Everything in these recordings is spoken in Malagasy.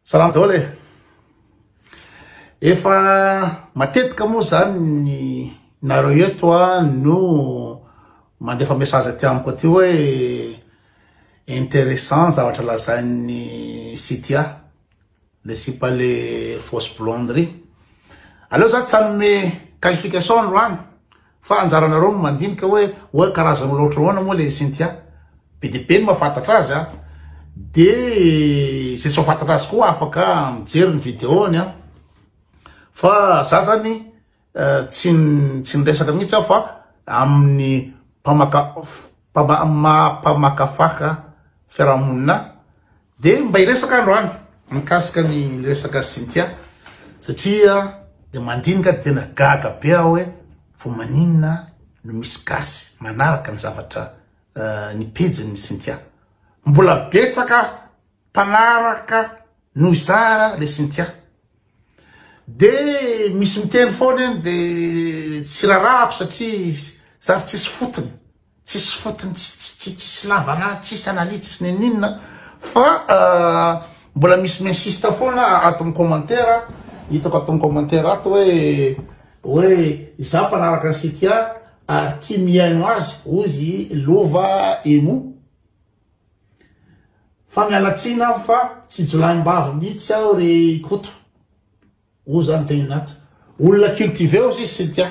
Salam daholo e. Efa matetika moa zany nareo eto no mandefa message aty amiko aty hoe intéressant zavatra lazain'ny Sitia le sipa le fausse blonderie. Aleo za tsy hanome qualification androany fa anjaranareo mandinika hoe karazana loatra hoana moa le Sitia. Be de be ny mahafantatra azy de c'est fantatra azy koa afaka mijery ny vidéony fa za zany tsy niresaka mihitsy fa amin'ny mpamakafaka fiarahamonina de mba hiresaka androany mikasika ny resaka Sitia satria de mandinika tena gaga be hoe fo maninona no misy gasy manaraka ny zavatra ny pejiny Sitia. Mbola betsaka mpanaraka no izara le Sitia. De misy miteny foana de tsy rarahako satria zary tsisy fotony, tsisy lavanazy, tsisy analyse, tsisy neninina fa mbola misy m'insiste foana ato amin'ny commentaire, hitako ato amin'ny commentaire ato hoe za mpanaraka ny Sitia ary tia miaino azy ozy lova emo. Fa mialatsina fa tsy jolaim-bavy mihitsy aho re koto. O zany teninata. Olona cultivé ozy Sitia.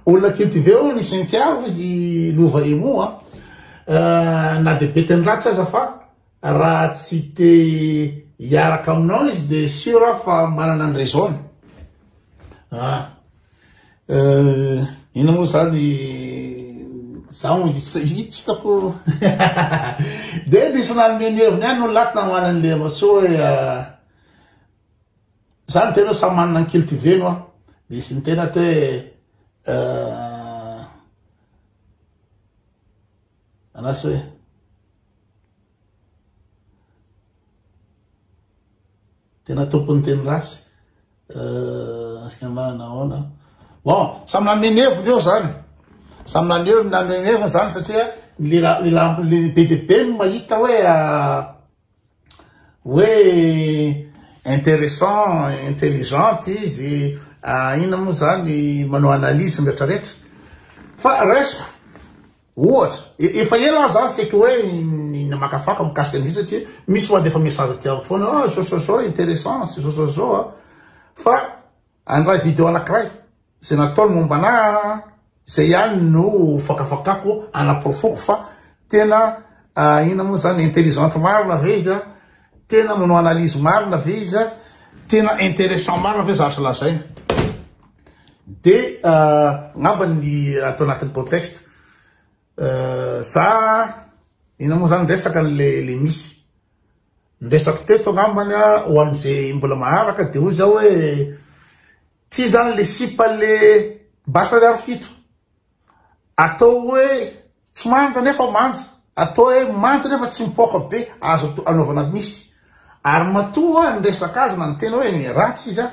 Olona cultivé o ny Sitia ozy lova emo na de beteny ratsy aza fa raha tsy te hiaraka aminao izy de sûr fa manana ny raison. Ina moa zany zaho hitako de nisy nanome heviny any no laty namanan'le maso hoe zany tena samy manana ny cultivé no de sy ny tena te anasy hoe tena tompony teny ratsy manana bon samy nanome heviny eo zany. Samy nanome heviny zany satria le BDP mahita hoe intéressant, intelligent izy ina moa zany manao analyse rehetrarehetra. Fa resiko ohatra efa ela zany c'est que hoe namakafaka mikasika an'izy satria misy mandefa message ty amiko foana so intéressant so fa andraha vidéo anankiray zay nataony mombana zay ihany no fakafakako anaprofoko fa tena ina moa zany intelligente marina ve izy tena manao analyse marina ve izy tena intéressant marina ve zavatra lazaina de ngamba ny atao anatin'ny contexte za ina moa zany resaka le misy nresako teto ngambany ho an'izay mbola maharaka de hoy zao hoe ty zany le sipa le basaliary fito atao hoe tsy manja nefa manja, atao hoe manja nefa tsy mipoka be azo anaovana misy ary matoa ny resaka azy na ny tena hoe ratsy izy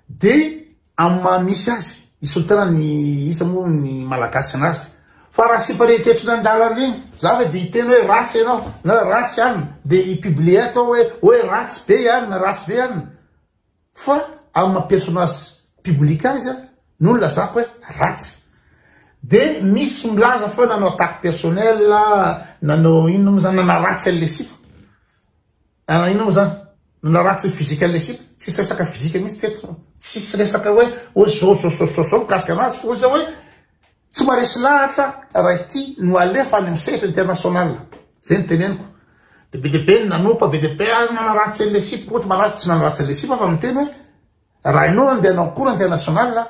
de amin'ny mahamisy azy isolo tena ny isa moa ny malagasy anazy fa raha sipa rehetrrehetra ny andalana regny za ve de hiteny hoe ratsy ianao na ratsy ihany de hipublie atao hoe ratsy be ihany na ratsy be ihany fa amin'ny maha-personnage public azy no lazako hoe ratsy. De misy milaza fa nanao attaque personnel nanao ino moa zany nana ratsy an'le sipa ino moa zany nana ratsy physique an'le sipa tsisy resaka physique mihitsy teto tsisy resaka hoe zao mikasika anazy fa ozy hoe tsy maresy lahatra raha ity no alefa any amin'ny sehatra international zay ny teneniko de BDP nanompa BDP nana ratsy an'le sipa ohatra malaky tsy nana ratsy an'le sipa fa miteny hoe raha ianao andeha hanao cours international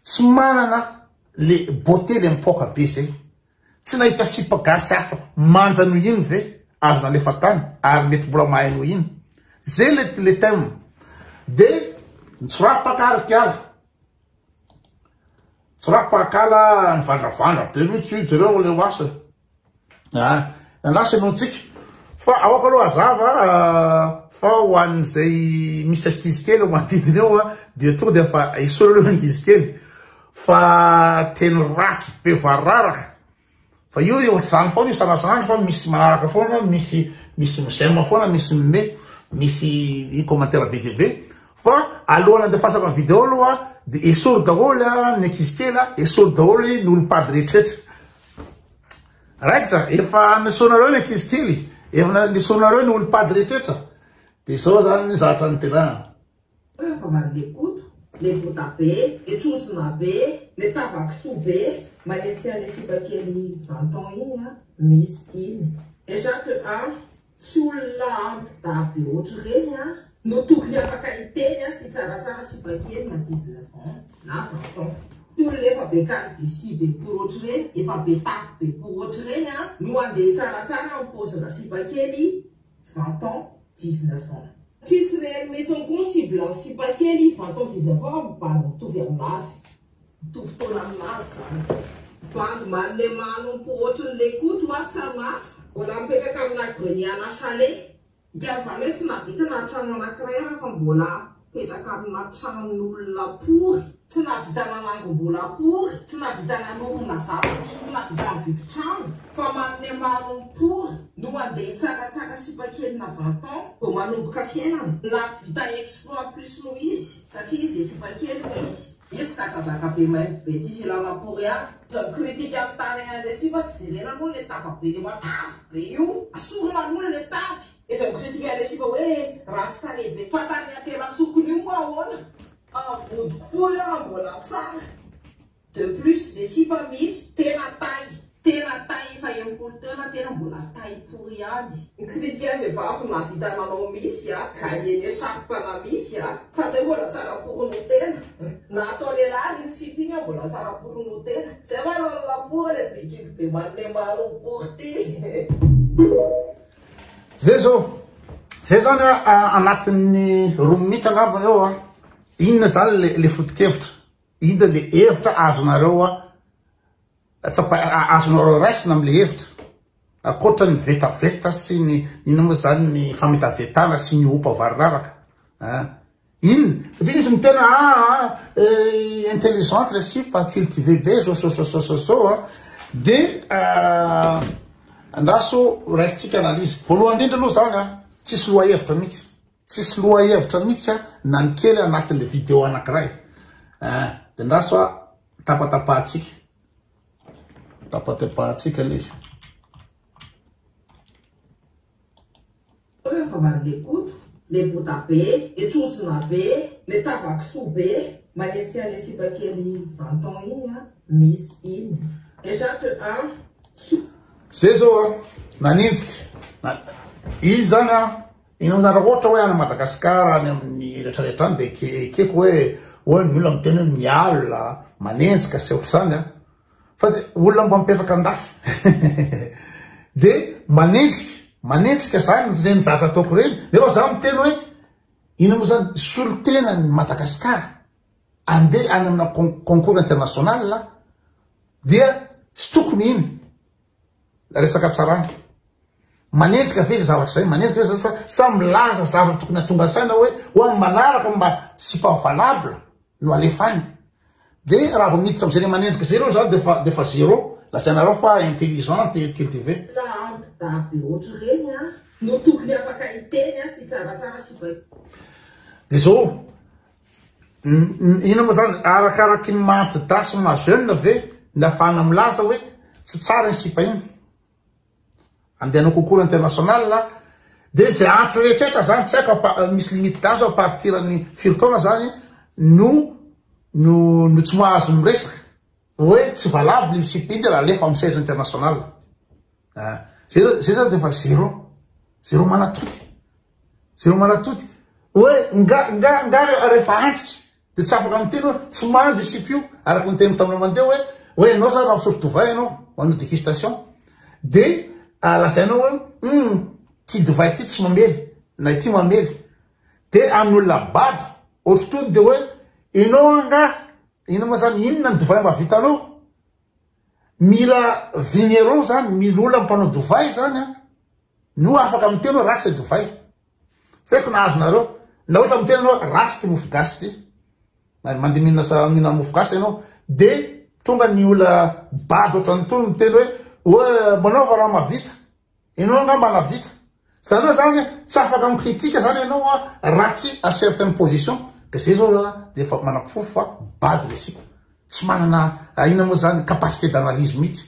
tsy manana le beauté le mipoka be zay tsy nahita sipa gasy hafa manja no ino ve azo nalefa tany ary mety mbola mahay no ino zay le thème de tsorapakala ny vandravandra be mihitsy jereo le oasa anasa anontsika fa aoka aloha azava fa ho an'izay misy ankizy kely manodidina eo de tonga de fa isolo aloha ankizy kely fa teny ratsy be vararaka fa io ohatr'izany foana io sanasana fa misy manaraka foana misy misema foana misy commentaire be dia be fa alohana andefasako ny vidéo aloha de esory daholo ny ankizy kely esory daholo ny olo-pady rehetraretra raikitra efa nisonareo ny ankizy kely efa nisonareo ny olo-pady rehetraretra de zao zany zatra ny tena fa maro le koto le bota be le trosona be le tavakisoa be manetsy le sipakely 20 ans iny misy iny déjà que sy olona ampida be ohatry reny no tokony afaka iteny sy tsaratsara sipakely na 19 ans na 20 ans ty olona efa be calvitie be pour ohatry reny efa be tafy be pour ohatry reny no andeha tsaratsara ampozina sipakely 20 ans 19 ans Titsy reny metsy ankoa cible ny sipakely 20 ans 19 ans bando mitovy aminazy mitovy taona aminazy zany bando manle manompo ohatry le koto tsarnasa mbola mipetraka amina grenier na chalet ikazany hoe tsy navita na trano anankiray fa mbola mipetraka amina tranon'olona pory tsy navitana anangom-bola pory tsy navitana norona zavatra tsy navitana vidy trano fa manle manompory no andeha tsaratsara sipakely na 20 ans vao manomboka fiainana na vita exploit plus no izy satria izy de sipakely izy izy katradraka be maimbo be tsisy ilana pory azy zany kritika amin'ny tany an'le sipa tsy jerena moa le tava be le matavy be io asorona moa le tavy izany kritika an'le sipa hoe rasy tare be fa tany atela-tsokony io moa ahoana avody kokoa io mbola tsara de plus le sipa misy tena tay fa impolo taona tena mbola tay pory any ny kritika vehivavy na vitananao misy gagneny esapana misy sa zay mbola tsara porono tena na atao lehilahy ny sipa iny mbola tsara porono tena zay manala pory le bekiky be manle manompory ty zay zany anatin'ny 2 minitra angambany eo inona zany le foto-kevitra inona le hevitra azonareo azonareo raisina amle hevitra akoatra ny vetaveta sy ny ino moa zany ny fametavetana sy ny opa variraraka inona satria misy mitena intelligente le sipa cultivé be zao de andraso raisitsika analizy voalohany indrindra aloha zany tsisy loha hevitra mihitsy na ny kely anatin'le vidéo anankiray de andraso tapatapahatsika le izy fa maro le koto le bota be le trosona be le tavakisoa be manetsy le sipakely 20 ans iny misy iny déjà que zay zao nanintsika izy zany ino zany ohatra hoe any Madagasikara any amin'ny rehetrarehetra any de ekeko hoe ny olona miteny hoe miala manenjika sy ohatr'izany fa olona mba mipetraka andafy de manenjika zany reny zatra ataoko reny nefa za miteny hoe ino moa zany solotena ny Madagasikara andeha any amina concours international dia tsy tokony iny resaka tsarana manenjika ve zavatra zay manenjika sa milaza zavatra tokony atonga saina hoe ho manaraka mba sy valable no alefany de raha vao miditra am'zay le manenjika zay reo zany defa zéro lasainareo fa intelligente et cultivé la ampida be ohatry reny no tokony afaka iteny sy tsaratsara sy bay de zao ino moa zany arakaraky mantidasy ma jeune ve nafana milaza hoe tsy tsara ny sipa iny andehanao concours international de zay antry rehetraretra zany tsy haiko misy limite d'âge à partir ny firy zany no tsy mahazo miresaka hoe tsy valable ny sipa iny raha lefa amin'ny sage international zay zany defa zéro manatody hoe nga rehefa antitry de tsy afaka miteny hoe tsy mandro sipa io araky niteny tamina mandeha hoe anao zany raha misotro dovay anao manao dégustation de lasainao hoe ty dovay ty tsy mamely na ty mamely de amin'olona bady ohatry tony de hoe inao ino moa zany inona ny dovay mba vitanao mila vigneron zany mila olona mpanao dovay zany no afaka miteny hoe ratsy dovay saiko nahazonareo na ohatra miteny anao ratsy ty mofogasy ty mandeha mihina mofo gasy ianao de tonga ny olona bady ohatrany tony miteny hoe manaova raha mavita ianao angamba navita zany hoe zany tsy afaka amin'ny kritika zany ianao ratsy à certaine position que zay zao de efa manam-po fa bady le sika tsy manana ina moa zany capacité d'analyse mihitsy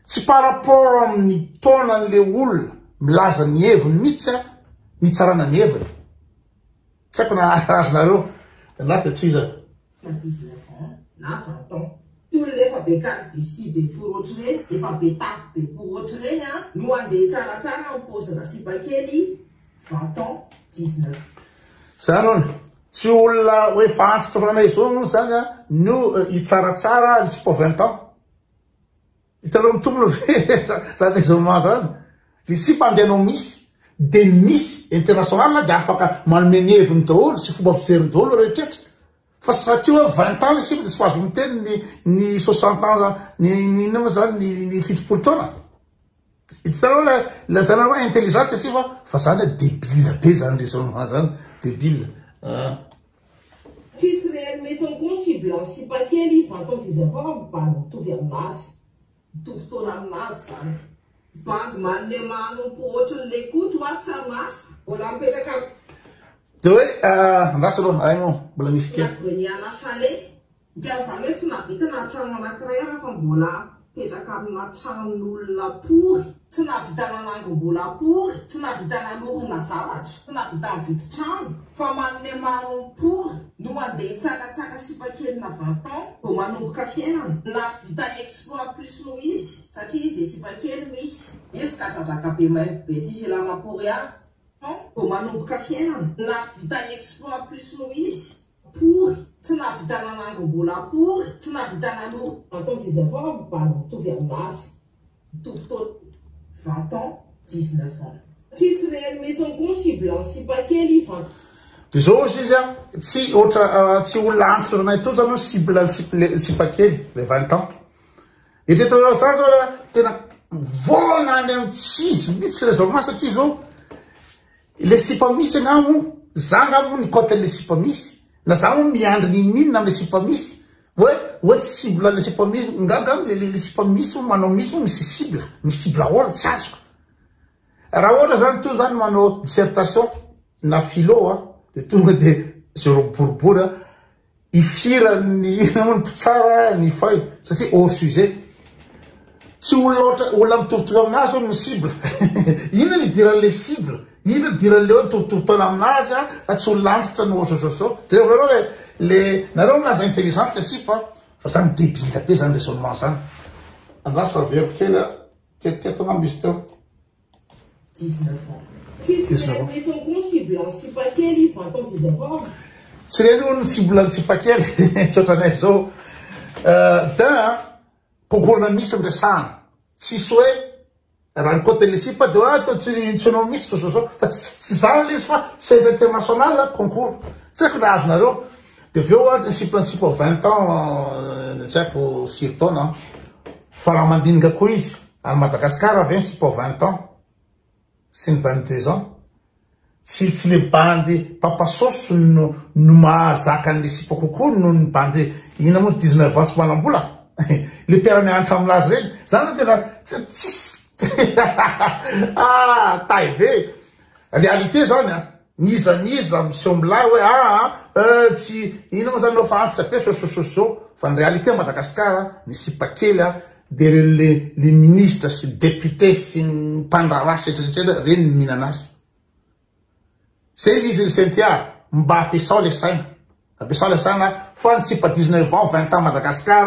tsy par rapport amin'ny taonan'le olona milaza ny heviny mihitsy ny tsarana ny heviny tsy haiko na azonareo lasa de tsy iza na 19 ans na 20 ans tolona efa be calvitie be pour ohatr'ireny efa be tafy be pour ohatr'ireny no andeha tsaratsara mipozina sipakely 20 ans 19 zany ona tsy olona hoe fantsika fanay zao zany no hitsaratsara ny sipa 20 ans hitanao mitombona ve zany examen zany ny sipa andehanao misy de misy international de afaka manome ny heviny daholo sy fomba fijeriny daholo rehetrrehetra fa satria hoe 20 ans le sipa de tsy azo miteny ny 60 ans ny ina moa zany ny fitopolo taona hitanao la zany hoe intelligente si fa zany débile be zany raisonnement zany débile tsy réel metsiny koa cible ny sipakely 20 ans 19 ans bandy mitovy aminazy mitovy taona aminazy zany bandy manome manompo ohatran'le koto tsy amasa mbola mipetraka de hoe andasy aloha aino mbola misy kely greniana chalet ka zany hoe tsy navita na trano anankiray fa mbola petraka amina tranon'olona pory tsy navitana anangom-bola pory tsy navitana lorona zavatra tsy navita mividy trano fa manome manompory no mandeha tsakatsaka sipakely na 20 ans vao manomboka fiainana na vita exploit plus no izy satria izy de sipakely misy izy kadradraka be be tsisy ilana-pory azy vao manomboka fiainana na vita exploit plus no izy pory tsy navitana anangom-bola pory tsy navitana loro 20 ans 19 ans bandy mitovy aminazy mitovy taona 20 ans 19 ans tsy réel metsiny koa cible ny sipakely 20 de zao izy tsy ohatra tsy olona antitra zanay to zany cible ny sipakely le 20 ans etretanao zany zao tena voana any amin'ny tsisy mihitsy le zao satria zao le sipa misy agnamo zangamo ny cote le sipa misy na zany miandry ninina amle sipa misy hoe tsy cible le sipa misy ngangam le sipa misy manao misy misy cible ohatra tsy azoko raha ohatra zany to zany manao dissertation na philo de tonga de zero boribory ifira ny mpitsara ny feuille satria hors sujet tsy olona mitovitovy aminazy o ny cible ina ny diran'le cible ina diran'le hoe mitovitovy taona aminazy tsy olona antitra no zao jereo le nareo minazy intelligente le sipa fa zany débile be zany raisonnement zany andasa veriko kely ketonambo izy teo 19 ans tsy metsiny koa cible ny sipakely 20 ans 19 ans tsy reny o ny cible ny sipakely tsy ohatranay zao da concours na misy miresahana tsisy hoe raha ny côté le sipa de tsy anao misy zao fa tsy zany le izy fa c'est international concours tsy haiko na azonareo de aveo sipa 20 ans tsy haiko firy taona fa raha mandinika koa izy any Madagascar avy sipa 20 ans sy ny 22 ans tsy le bandy papasoso no mahazaka an'le sipa kokoa no ny bandy ina moa 19 ans tsy manam-bola le mpiara-mianatra aminazy regny zany tena tsisy tay be réalité zany nizaniza miseho milay hoe tsy ina moa zany nao fa antitra be sosososozao fa ny réalité Madagascar ny sipakely de le ministre sy député sy ny mpandrara setretrera reny ny mihinana azy zay izy ny sentia mba ampiasao le saina fa ny sipa 19 ans 20 ans Madagascar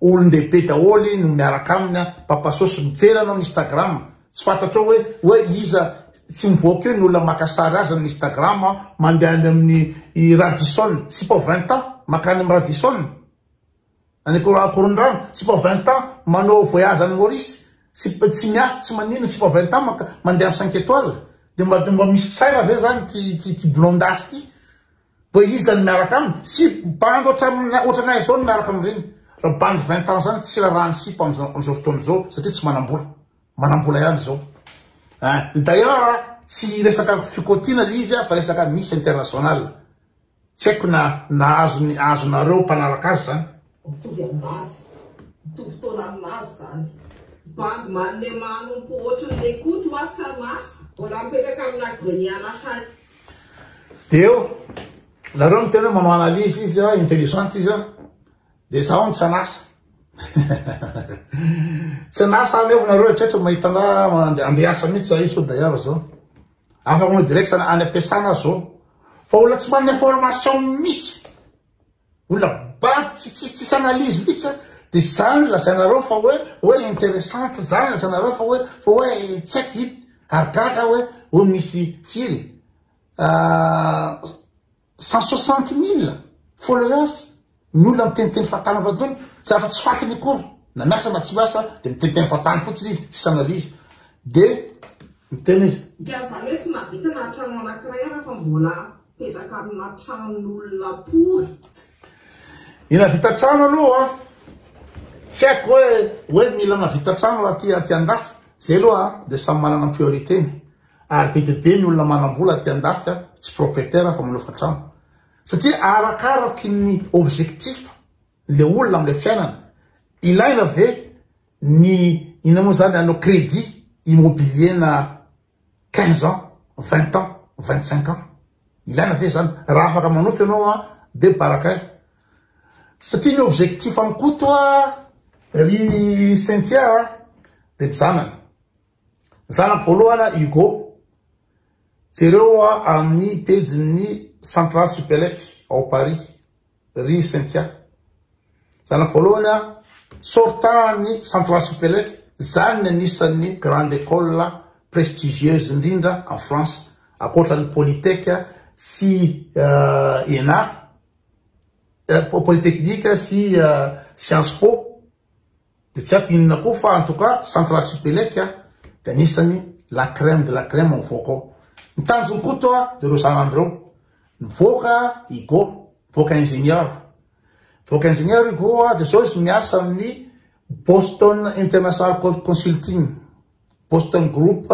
olon-dehibe daholy no miaraka aminy papasoso mijery anao Instagram tsy fantatra hoe iza tsy mivoaka eo ny olona makasary azy amin'ny Instagram mandeha any amin'ny Radisson sipa 20 ans makany amin'ny Radisson any Korondrano sipa 20 ans manao voyage any Maurice tsy miasa tsy manina sipa 20 ans mandeha amin'ny 5 étoiles de mba misy saina zay zany ty blondasy ty bo iza ny miaraka aminy sy bandy ohatranay zao ny miaraka amin'ireny raha bandy 20 ans zany tsy raha ny sipa am'izao fotoana zao satria tsy manambola ihany zao d'ailleurs tsy resaka fikotiana le izy fa resaka miss international tsy haiko na azonareo mpanaraka azy zany mitovy aminazy mitovy taona aminazy zany Bandman le manompo ohatran'le koto a Tsanasa. Mbola mipetraka amina grenier lasany. Deo, nareo mitena manao analyse izy intelligente izy dia zaho ny Tsanasa. Tsanasa alevo nareo etrehtra mahita andeha asa mihitsy iso d'ailleurs zao. Afaka manao direct any ampiasana zao. Fa olona tsy manana information mihitsy. Olona baty tsisy analyse mihitsy dia zany lazanareo fa hoe intéressante zany lazanareo fa hoe tsy haiko iny ary gaga hoe misy firy 160 000 followers ny olona miteniteny fatana vadolo zafa tsy fakiny akory na miasa na tsy miasa dia miteniteny fatana fotsiny izy tsisy analyse dia miteny izy zany hoe tsy navita na trano anankiray ara fa mbola petraka amina tranon'olona pory. ina vita trano aloha tsy haiko hoe mila navita trano aty an-dafy zay aloha dia samy manana prioritény ary be ny olona manam-bola aty an-dafy tsy propriétaire fa manofa trano satria arakaraky ny objectif le olona am'le fiainana ilaina ve ny ina moa zany anao crédit immobilier na 15 ans 20 ans 25 ans ilaina ve zany raha afaka manofy ianao dia barakay satria ny objectif amin'ny koto ry Cynthia dia zanany voalohana Hugo jereo amin'ny pejin'ny Centrale Supélec ao Paris ry Cynthia zanany voalohany sortany Centrale Supélec zany anisan'ny grande école prestigieuse indrindra en France akoatran'ny Polytech sy ENA Polytechnique sy Sciences Po dia tsy haiko inona koa fa en tout cas Centrale Supélec dia anisany la crème de la crème mivoaka ao ny tanjony koto dia reo zanandreo mivoaka Hugo mivoaka ingénieur Hugo dia zao izy miasa amin'ny Boston International Consulting Boston Group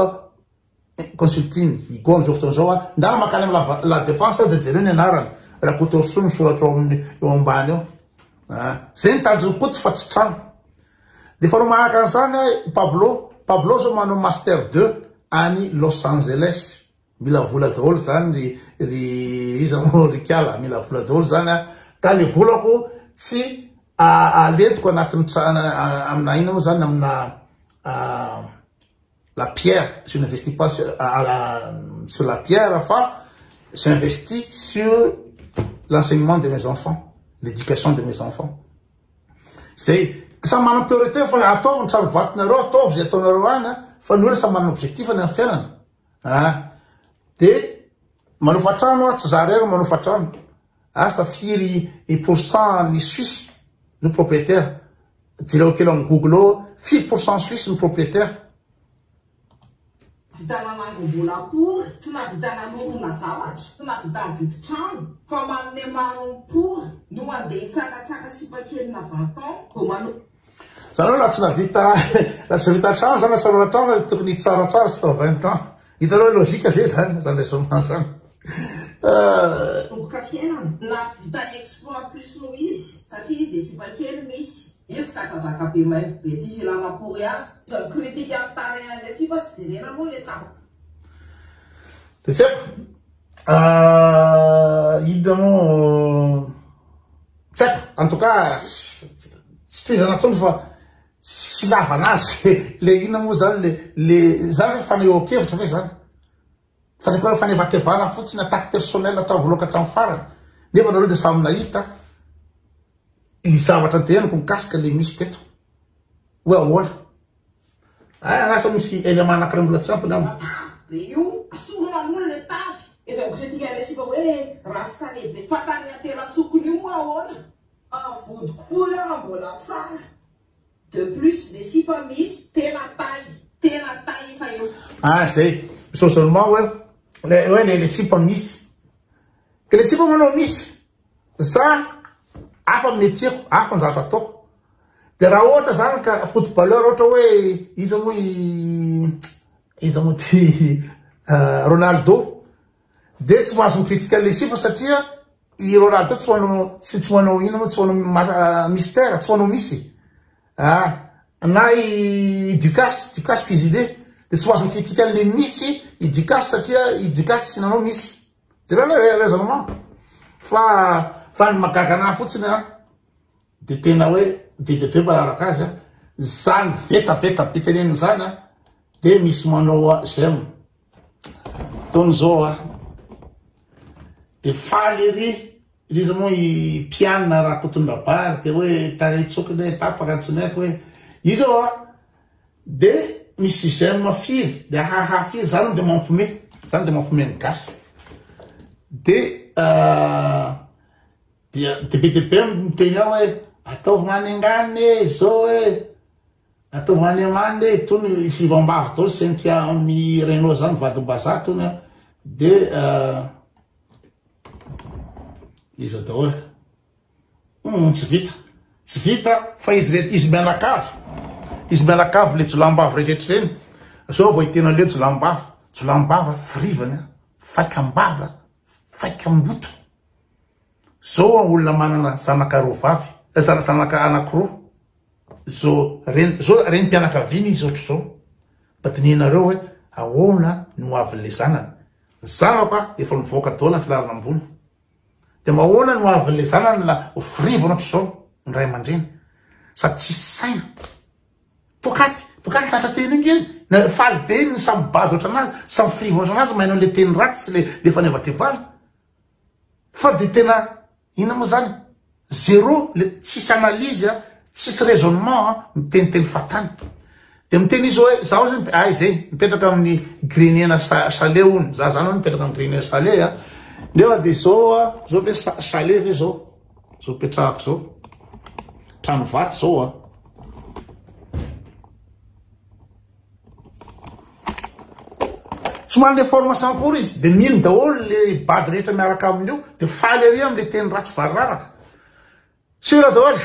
Consulting Hugo am'izao fotoan'izao ndana makany amin'ny la défense dia jereo ny anarany raha koto so misoratra eo ambany eo zay ny tanjony koto fa tsy trano dia fa ro mahaka an'izany Pablo zao manao master 2 any Los Angeles mila vola daholo zany ry Kiala mila vola daholo zany ka le volako tsy aletiko anatin'ny amina ina moa zany amina la pierre je n'investis pas sur la pierre fa j'investis sur l'enseignement de mes enfants l'éducation de mes enfants zay samy manana priorité fa ataovy ny trano vatinareo ataovy zay ataonareo any fa ny olona samy manana objectif ny amin'ny fiainana dia manofa trano tsy zarery manofa trano asa firy pourcent ny Suisse ny propriétaire jereo kely amin'ny Google firy pourcent Suisse ny propriétaire vitananangom-bola pory tsy navitana lorona zavatra tsy navitany vity trano fa manome manompory no mandeha hitsakatsaka sipakely na 20 ans vao mano zany hoe raha tsy navita trano zany asarona trano tokony tsaratsara sy fa 20 ans hitanao logika ve zany zany raisonnement zany tomboka fiainana na vita exploit plus no izy satria izy dia sipakely misy izy ka tradraka be maimbo be tsisy ilana pory azy zany critique amin'ny tarehan'le sipa tsy jerena moa le tafa dia tsy haiko ida moa tsy haiko en tout cas tsy toizana ntsony fa tsy lavanazy le ina moa zany le zany fanehoan-kevitra ve zany fanevatevana fotsiny attaque personnel hatrany voaloka hatrany farany nefa nareo dia samy nahita ny zavatra anteheniko mikasika le misy teto hoe ahoana anasa misy élément anankiray mbola tsy ampy nama be io asorana n'olona le tavy izay kritika le sipa hoe rasika lehibe fatany atera-tsokony io moa ahoana vodikopory ara mbola tsara de plus le sipa misy tena tay fa eo zay seulement hoe le sipa misy ke le sipa manao misy za afa metieko afa ny zavatra ataoko dia raha ohatra zany ka footballeur ohatra hoe iza moa ty Ronaldo dia tsy mahazo mikritika le sipa satria i Ronaldo tsy manao ina moa tsy manao mystère tsy manao misy na idikasy pizile de tsy azo mikritika an'le misy idikasy satria idikasy tsy nanao misy raisonnement fa ny magaga anahy fotsiny de tena hoe be malaraka azy zany vetaveta be teneniny zany de misy manao j'aime tony zao de faly ry izy moa i pianina raha kotondrabary de hoe taretsoky tapaka antsiny haiko hoe izy de misy j'aime firy de haha firy zany de mampome ny gasy de be miteny ao hoe ataovy any angany zao hoe ataovy any amany tony fivambavy tao sentia mirenao zany vadim-bazaha tony de izy atao hoe tsy vita fa izy mianakavy le jolambavy rehetra reny zao vao itena le jolambava firivany faikambava faikamboto zao olona manana zanakarovavy zanaka anankiroa zao reny mpianakaviany izy ohatry zao batinenareo hoe ahoana no avin'le zanako efa mivoaka daola ny filarana ambony de mahoana no avin'le zanany la firivana ohatry zao ny ray aman-dreny sady tsy saina pokaty tsatra teny iny na faly be ny samy bady oatra anazy samy firivana oatra anazy mainao le teny ratsy sy le fanevatevaly fa de tena ina moa zany zéro tsisy analyse tsisy raisonnement miteniteny fatany de miteny izy hoe zaho zany zay mipetraka amin'ny grenena salé ony za zany mipetraka amin'ny grenena salé nefa de zao ve salé ve zao petrahako zao trano vaty zao tsy manle formation akory izy de mino daholo le bady rehetra miaraka amin'io de faly ary am'le teny ratsy vararaka sura daholo